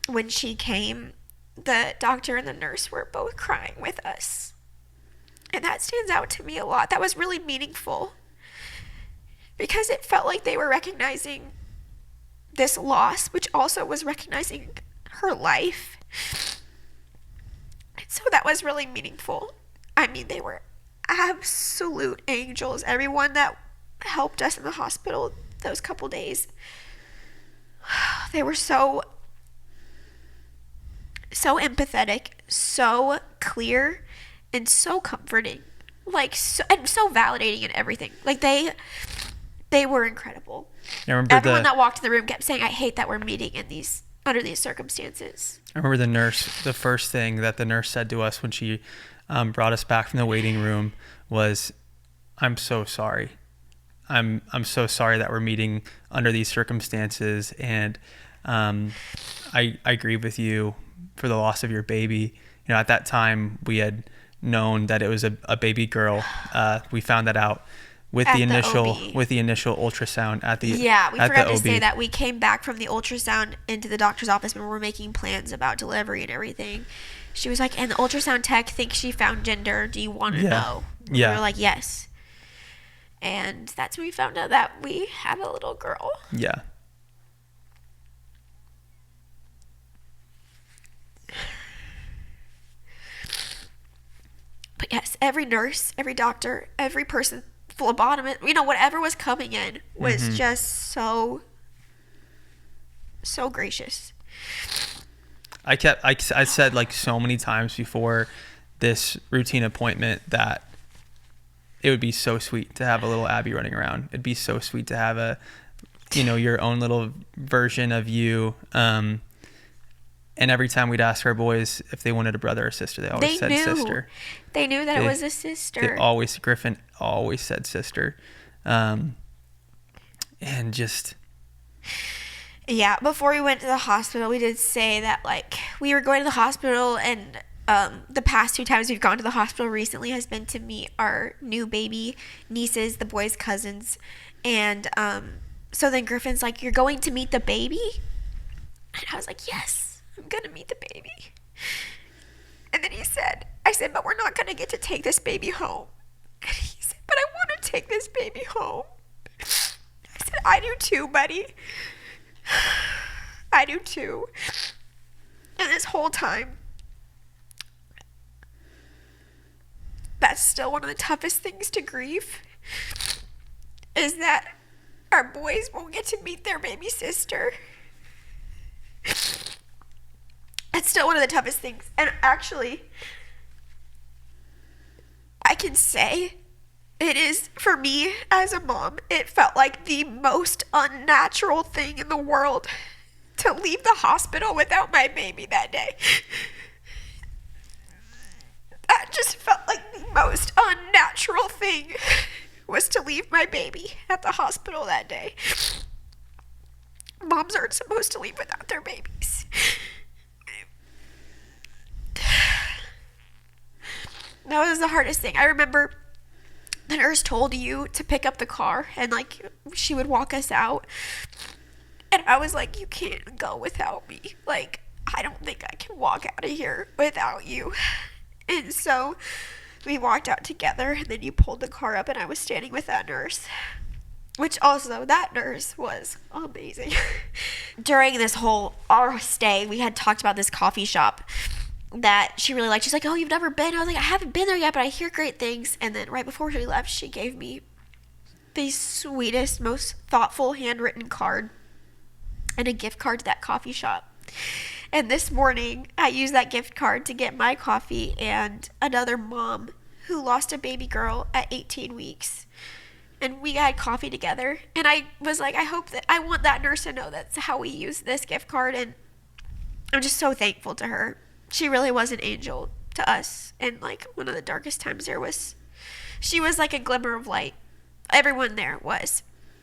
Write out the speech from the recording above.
when she came, the doctor and the nurse were both crying with us. And that stands out to me a lot. That was really meaningful because it felt like they were recognizing this loss, which also was recognizing her life. And so that was really meaningful. I mean, they were absolute angels. Everyone that helped us in the hospital those couple days, they were so empathetic, so clear, and so comforting, like and so validating in everything. Like they were incredible. I remember everyone that walked in the room kept saying, "I hate that we're meeting in these under these circumstances." I remember the first thing that the nurse said to us when she brought us back from the waiting room was, "I'm so sorry. I'm so sorry that we're meeting under these circumstances, and I grieve with you for the loss of your baby." You know, at that time we had known that it was a baby girl. We found that out with the initial ultrasound at the we forgot to say that we came back from the ultrasound into the doctor's office when we were making plans about delivery and everything. She was like, "And the ultrasound tech thinks she found gender. Do you want to know?" And we were like, "Yes." And that's when we found out that we have a little girl. Yeah. But yes, every nurse, every doctor, every person, phlebotomist, whatever was coming in was just so gracious. I said like so many times before this routine appointment that it would be so sweet to have a little Abby running around. It'd be so sweet to have your own little version of you. And every time we'd ask our boys if they wanted a brother or sister, they always said sister. They knew that it was a sister. Griffin always said sister. And just... Yeah, before we went to the hospital, we did say that, like, we were going to the hospital, and the past 2 times we've gone to the hospital recently has been to meet our new baby nieces, the boys' cousins. And so then Griffin's like, "You're going to meet the baby?" And I was like, "Yes. I'm going to meet the baby." And then I said, "But we're not going to get to take this baby home." And he said, "But I want to take this baby home." I said, "I do too, buddy. I do too." And this whole time, that's still one of the toughest things to grieve, is that our boys won't get to meet their baby sister. It's still one of the toughest things. And actually, I can say it is, for me as a mom, it felt like the most unnatural thing in the world to leave the hospital without my baby that day. That just felt like the most unnatural thing, was to leave my baby at the hospital that day. Moms aren't supposed to leave without their babies. That was the hardest thing. I remember the nurse told you to pick up the car, and like she would walk us out, and I was like, "You can't go without me. Like, I don't think I can walk out of here without you." And so we walked out together, and then you pulled the car up, and I was standing with that nurse, which also, that nurse was amazing. During this our stay, we had talked about this coffee shop that she really liked. She's like, "Oh, you've never been?" I was like, "I haven't been there yet, but I hear great things." And then right before she left, she gave me the sweetest, most thoughtful handwritten card and a gift card to that coffee shop. And this morning, I used that gift card to get my coffee and another mom who lost a baby girl at 18 weeks. And we had coffee together. And I was like, I want that nurse to know that's how we use this gift card. And I'm just so thankful to her. She really was an angel to us. And like one of the darkest times she was like a glimmer of light. Everyone there was.